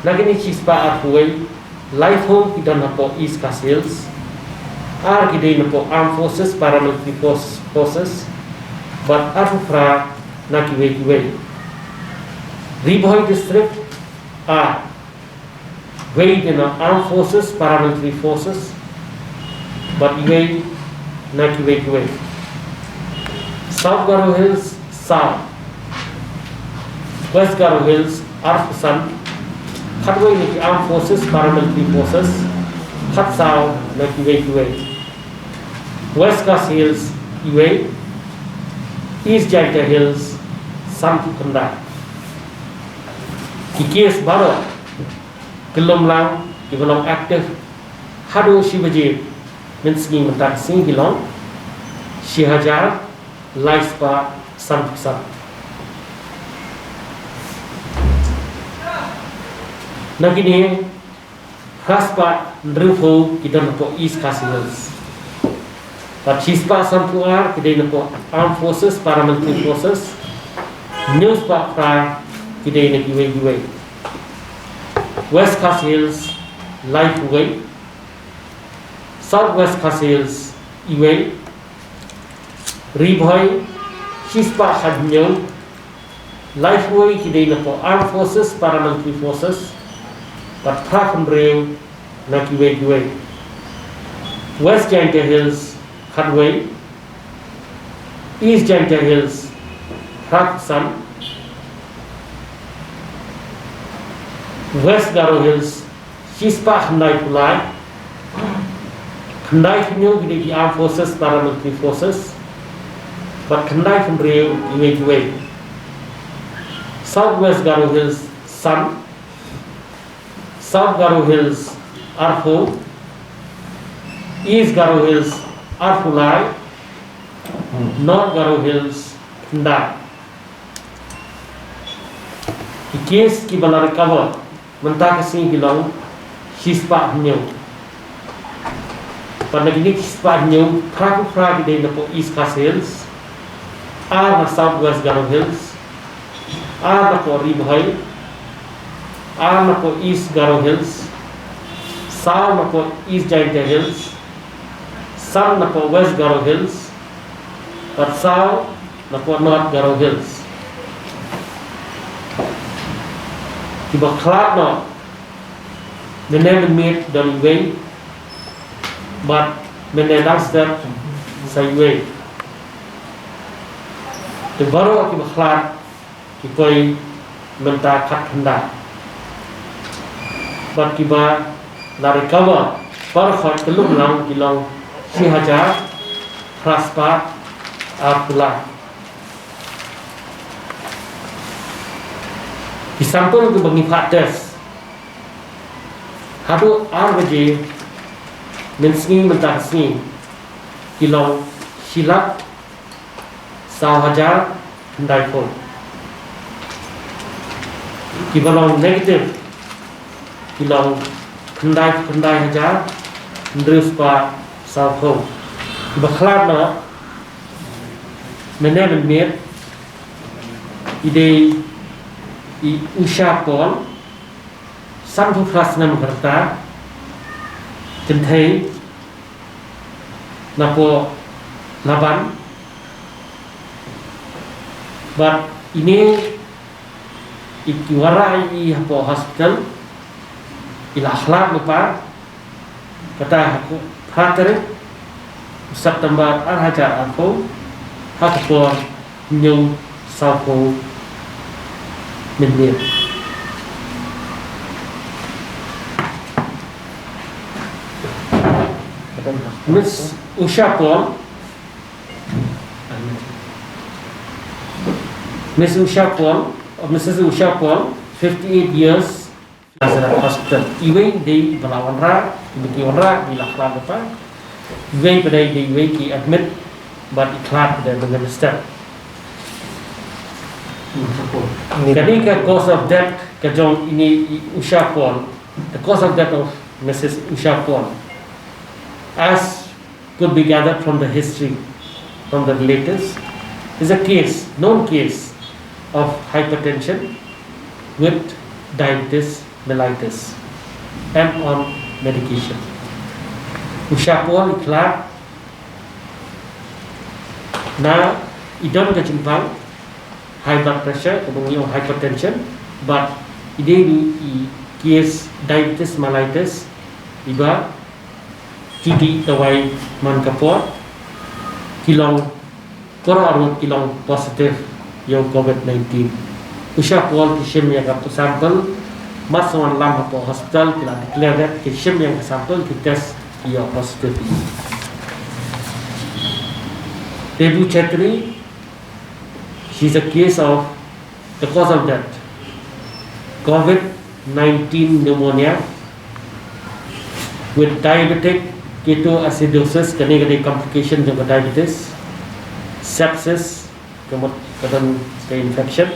Nagini chispa arhuai life home kita napo East Coast Hills kita napo armed forces paramilitary forces but arfra nakiwe Riboy district way in armed forces paramilitary forces but iwe nakiwe South Garo Hills south West Garo Hills arfusan Hatway with the armed forces, paramilitary forces, Hatsao, like UA. West Coast Hills, UA, East Jaita Hills, Sampu Kanda. Kikis Baro, Kilomlang, Ivalong active, Hado Shivaji, Minsking Matak Sing Hilong, Shihajar, Laispa, Sampu Sam. Nagini Haspa Nrufu kita napo East Coast Hills. But Chispa Sampuar kita napo armed forces, paramilitary forces. News Pak Pra kita nak iwe. West Coast Hills Life Way. South West Coast Hills Iwe. Riboy Chispa Hadnyo Life Way kita napo armed forces, paramilitary forces. But Prakan Rail, Nakiwe. West Jaita Hills, Hadway. East Jaita Hills, Praksan. West Garo Hills, Chispa Khandai Pulai. Khandai Khanyo the armed forces, paramilitary forces. But Khandai Rail, Iwe. Southwest Garo Hills, Sun. South Garo Hills, Arfo, East Garo Hills, Arfulai, North Garo Hills, Kandai. The case ki bala recover, mentah kasih bilang Chispa Nyo. Pada kini Chispa Nyo, praku di napo East Coast Hills, na Southwest Garo Hills, napo Riboy. Napo East Garo Hills, South napo East Jaita Hills, South napo West Garo Hills, at South napo North Garo Hills. Tiba kelab no, menemen meet dari way, but menedak step say way. The baru tiba kelab, kipoi mentah kat hendak. But kiba la recover parkhot kelum lang kilong Shihajar Praspa Apula. Disampul ke bagi faktas hadu arwaji mensni mentasni kilong Shilak Sahajar Khandai Pol. Kiba long negative Kilang Khandai Hajar Ndruspa South Bakhlad na Menemen Mir Ide Usha Pol Sampu Prasnam Karta Kentai Napo Laban. But ini ikiwara i hapo hospital ila akhlak lupa kata aku hatere September hajar aku hakpo new sauko minir Miss Usha Paul Mrs. Usha Paul 58 years as a hospital. Even di Balawanra, di Wanra, di Laklan depan. Even pada di admit, but iklan dan dengan step. Jadi ke cause of death kejong ini Usha Paul, the cause of death of Mrs. Usha Paul, as could be gathered from the history, from the relatives, is a known case of hypertension with diabetes mellitus and on medication. Usia-pol ikhlas na idon ka jimpang high blood pressure kemudian hypertension, but ide ni case diabetes mellitus iba kidi tawai man kapot kilong koro arut kilong positif yung COVID-19. Usia-pol kisim yang kapto sampel masuk lam hapo hospital kila declare that kisim yang sampel ki test ia positif. Debu Chetri, she's a case of the cause of death, COVID-19 pneumonia with diabetic ketoacidosis, kena complication of diabetes, sepsis, kemudian infection,